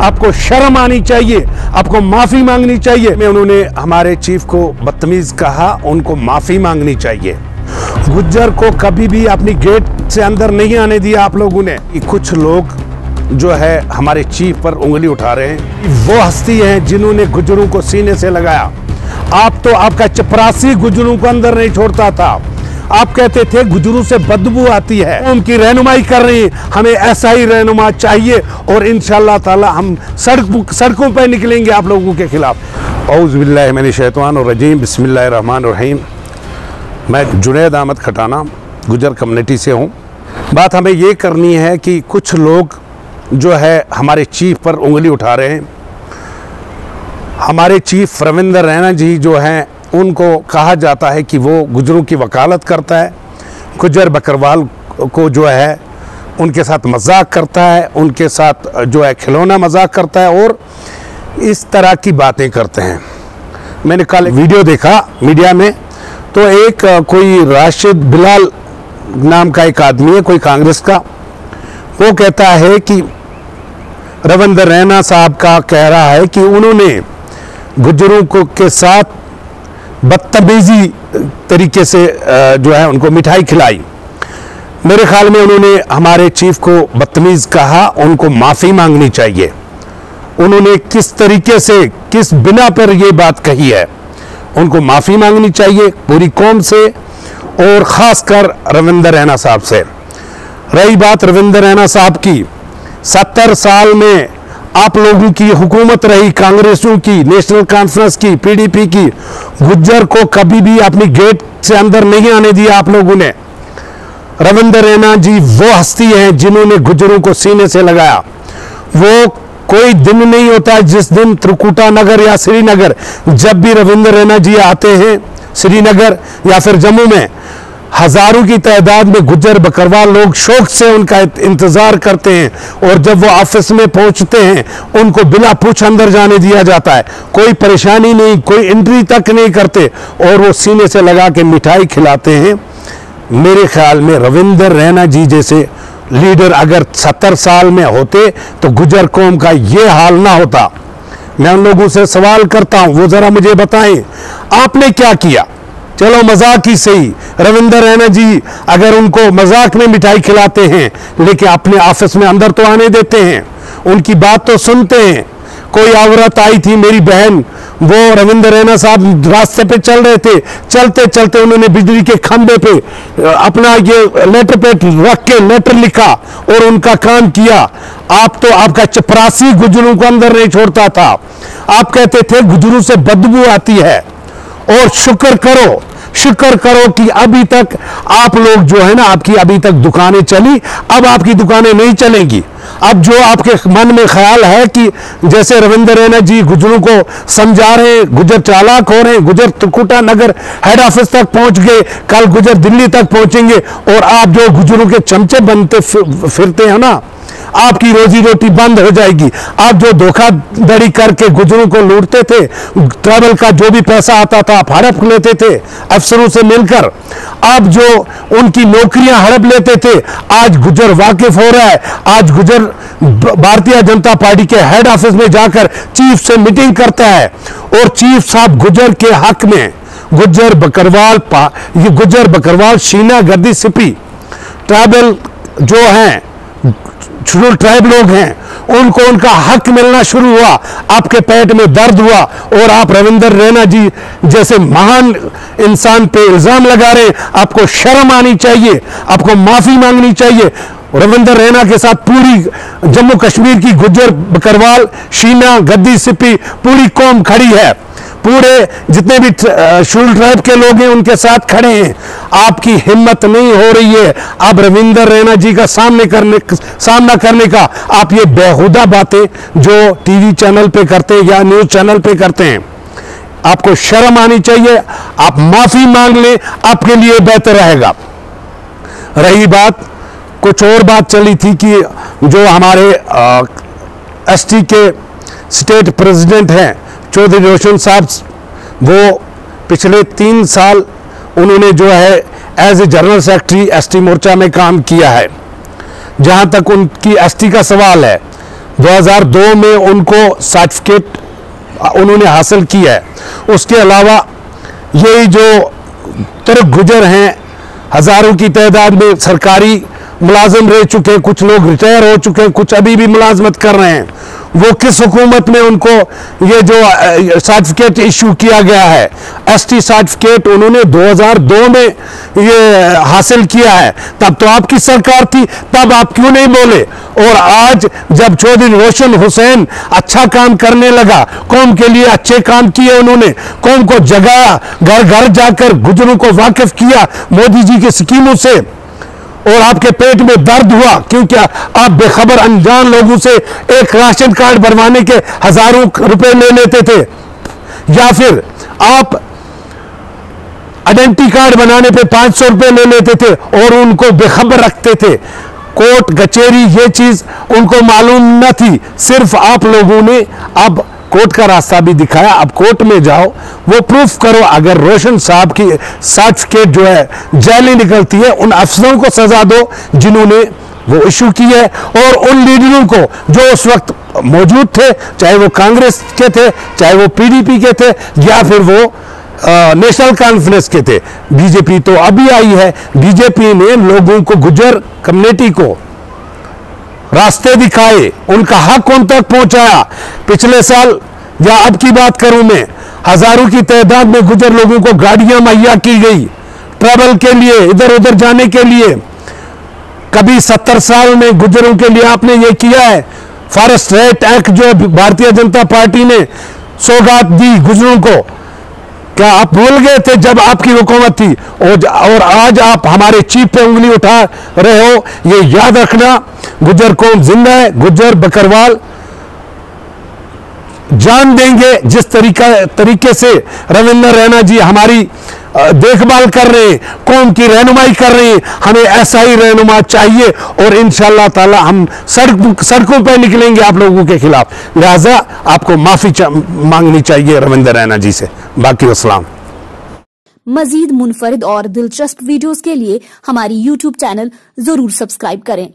आपको शर्म आनी चाहिए, आपको माफी मांगनी चाहिए। उन्होंने हमारे चीफ को बदतमीज कहा, उनको माफी मांगनी चाहिए। गुज्जर को कभी भी अपनी गेट से अंदर नहीं आने दिया आप लोगों ने। कुछ लोग जो है हमारे चीफ पर उंगली उठा रहे हैं। वो हस्ती हैं जिन्होंने गुज्जरों को सीने से लगाया। आप तो आपका चपरासी गुज्जरों को अंदर नहीं छोड़ता था। आप कहते थे गुज्जरों से बदबू आती है, उनकी रहनुमाई कर रही है। हमें ऐसा ही रहनुमा चाहिए और इंशाअल्लाह ताला हम सड़कों पर निकलेंगे आप लोगों के खिलाफ। औज़ु बिल्लाहि मिनश शैतानिर रजीम, बिस्मिल्लाहिर रहमानिर रहीम। मैं जुनैद अहमद खटाना गुज्जर कम्युनिटी से हूँ। बात हमें ये करनी है कि कुछ लोग जो है हमारे चीफ पर उंगली उठा रहे हैं। हमारे चीफ रविंदर रैना जी जो हैं, उनको कहा जाता है कि वो गुज्जरों की वकालत करता है, गुज्जर बकरवाल को जो है उनके साथ मजाक करता है, उनके साथ जो है खिलौना मजाक करता है और इस तरह की बातें करते हैं। मैंने कल वीडियो देखा मीडिया में, तो एक कोई राशिद बिलाल नाम का एक आदमी है, कोई कांग्रेस का, वो कहता है कि रविंदर रैना साहब का कह रहा है कि उन्होंने गुज्जरों को के साथ बदतमीजी तरीके से जो है उनको मिठाई खिलाई। मेरे ख्याल में उन्होंने हमारे चीफ को बदतमीज कहा, उनको माफ़ी मांगनी चाहिए। उन्होंने किस तरीके से, किस बिना पर ये बात कही है, उनको माफ़ी मांगनी चाहिए पूरी कौम से और ख़ासकर रविंदर रैना साहब से। रही बात रविंदर रैना साहब की, 70 साल में आप लोगों की हुकूमत रही, कांग्रेसों की, नेशनल कॉन्फ्रेंस की, पीडीपी की। गुज्जर को कभी भी अपनी गेट से अंदर नहीं आने दिया आप लोगों ने। रविंदर रैना जी वो हस्ती हैं जिन्होंने गुज्जरों को सीने से लगाया। वो कोई दिन नहीं होता जिस दिन त्रिकुटा नगर या श्रीनगर, जब भी रविंदर रैना जी आते हैं श्रीनगर या फिर जम्मू में, हजारों की तादाद में गुज्जर बकरवाल लोग शौक से उनका इंतजार करते हैं और जब वो ऑफिस में पहुंचते हैं उनको बिना पूछ अंदर जाने दिया जाता है। कोई परेशानी नहीं, कोई एंट्री तक नहीं करते और वो सीने से लगा के मिठाई खिलाते हैं। मेरे ख्याल में रविंदर रैना जी जैसे लीडर अगर 70 साल में होते तो गुज्जर कौम का ये हाल ना होता। मैं उन लोगों से सवाल करता हूं, वो जरा मुझे बताएं आपने क्या किया। चलो मजाक ही सही, रविंदर रैना जी अगर उनको मजाक में मिठाई खिलाते हैं लेकिन अपने ऑफिस में अंदर तो आने देते हैं, उनकी बात तो सुनते हैं। कोई औरत आई थी, मेरी बहन, वो रविंदर रैना साहब रास्ते पे चल रहे थे, चलते चलते उन्होंने बिजली के खंभे पे अपना ये लेटर पेड रख के लेटर लिखा और उनका काम किया। आप तो आपका चपरासी गुज्जरों को अंदर नहीं छोड़ता था। आप कहते थे गुज्जरों से बदबू आती है और शुक्र करो कि अभी तक आप लोग जो है ना, आपकी अभी तक दुकानें चली, अब आपकी दुकानें नहीं चलेंगी। अब जो आपके मन में ख्याल है कि जैसे रविंदर रैना जी गुज्जरों को समझा रहे हैं, गुज्जर चालाक हो रहे हैं, गुज्जर त्रिकुटा नगर हेड ऑफिस तक पहुंच गए, कल गुज्जर दिल्ली तक पहुंचेंगे और आप जो गुज्जरों के चमचे बनते फिरते हैं ना, आपकी रोजी रोटी बंद हो जाएगी। आप जो धोखाधड़ी करके गुज्जरों को लूटते थे, ट्रैवल का जो भी पैसा आता था आप हड़प लेते थे अफसरों से मिलकर, आप जो उनकी नौकरियां हड़प लेते थे, आज गुज्जर वाकिफ हो रहा है। आज गुज्जर भारतीय जनता पार्टी के हेड ऑफिस में जाकर चीफ से मीटिंग करता है और चीफ साहब गुज्जर के हक में, गुज्जर बकरवाल शीना गद्दी सिपी ट्राइबल जो हैं, शेड्यूल ट्राइब लोग हैं, उनको उनका हक मिलना शुरू हुआ। आपके पेट में दर्द हुआ और आप रविंदर रैना जी जैसे महान इंसान पे इल्जाम लगा रहे हैं। आपको शर्म आनी चाहिए, आपको माफी मांगनी चाहिए। रविंदर रैना के साथ पूरी जम्मू कश्मीर की गुज्जर बकरवाल शीना गद्दी सिपी पूरी कौम खड़ी है, पूरे जितने भी शेड्यूल ट्राइब के लोग हैं उनके साथ खड़े हैं। आपकी हिम्मत नहीं हो रही है अब रविंदर रैना जी का सामना करने का। आप ये बेहुदा बातें जो टीवी चैनल पे करते हैं या न्यूज चैनल पे करते हैं, आपको शर्म आनी चाहिए। आप माफी मांग लें, आपके लिए बेहतर रहेगा। रही बात, कुछ और बात चली थी कि जो हमारे एसटी के स्टेट प्रेसिडेंट हैं चौधरी रोशन साहब, वो पिछले 3 साल उन्होंने जो है as a general secretary ST Morcha में काम किया है। जहां तक उनकी एसटी का सवाल है, 2002 में उनको सर्टिफिकेट उन्होंने हासिल किया है। उसके अलावा यही जो तुर्क गुजर हैं, हजारों की तादाद में सरकारी मुलाजिम रह चुके हैं, कुछ लोग रिटायर हो चुके हैं, कुछ अभी भी मुलाजमत कर रहे हैं, वो किस हुकूमत में उनको ये जो सर्टिफिकेट इशू किया गया है, एसटी सर्टिफिकेट उन्होंने 2002 में ये हासिल किया है। तब तो आपकी सरकार थी, तब आप क्यों नहीं बोले? और आज जब चौधरी रोशन हुसैन अच्छा काम करने लगा, कौम के लिए अच्छे काम किए उन्होंने, कौम को जगाया, घर घर जाकर गुजरों को वाकिफ किया मोदी जी की स्कीमों से, और आपके पेट में दर्द हुआ क्योंकि आप बेखबर अनजान लोगों से एक राशन कार्ड बनवाने के हजारों रुपए ले लेते थे, या फिर आप आइडेंटिटी कार्ड बनाने पे 500 रुपए ले लेते थे और उनको बेखबर रखते थे। कोर्ट कचहरी ये चीज उनको मालूम न थी, सिर्फ आप लोगों ने अब कोर्ट का रास्ता भी दिखाया। अब कोर्ट में जाओ, वो प्रूफ करो। अगर रोशन साहब की सर्टिफिकेट जो है जाली निकलती है, उन अफसरों को सजा दो जिन्होंने वो इशू की है, और उन लीडरों को जो उस वक्त मौजूद थे, चाहे वो कांग्रेस के थे, चाहे वो पीडीपी के थे, या फिर वो नेशनल कॉन्फ्रेंस के थे। बीजेपी तो अभी आई है, बीजेपी ने लोगों को, गुजर कम्युनिटी को रास्ते दिखाए, उनका हक उन तक पहुंचाया। पिछले साल या अब की बात करूं मैं, हजारों की तादाद में गुजर लोगों को गाड़ियां मुहैया की गई ट्रैवल के लिए, इधर उधर जाने के लिए। कभी 70 साल में गुजरों के लिए आपने ये किया है? फॉरेस्ट राइट एक्ट जो भारतीय जनता पार्टी ने सौगात दी गुजरों को, क्या आप भूल गए थे जब आपकी हुकूमत थी? और आज आप हमारे चीफ पे उंगली उठा रहे हो। ये याद रखना, गुजर कौम जिंदा है, गुजर बकरवाल जान देंगे। जिस तरीके से रविंद्र रैना जी हमारी देखभाल कर रहे हैं, कौम की रहनुमाई कर रहे हैं, हमें ऐसा ही रहनुमा चाहिए, और इंशाअल्लाह ताला हम सड़कों पर निकलेंगे आप लोगों के खिलाफ। लिहाजा आपको माफी मांगनी चाहिए रविंद्र रैना जी से। बाकी अस्सलाम। मजीद मुनफरिद और दिलचस्प वीडियोस के लिए हमारी YouTube चैनल जरूर सब्सक्राइब करें।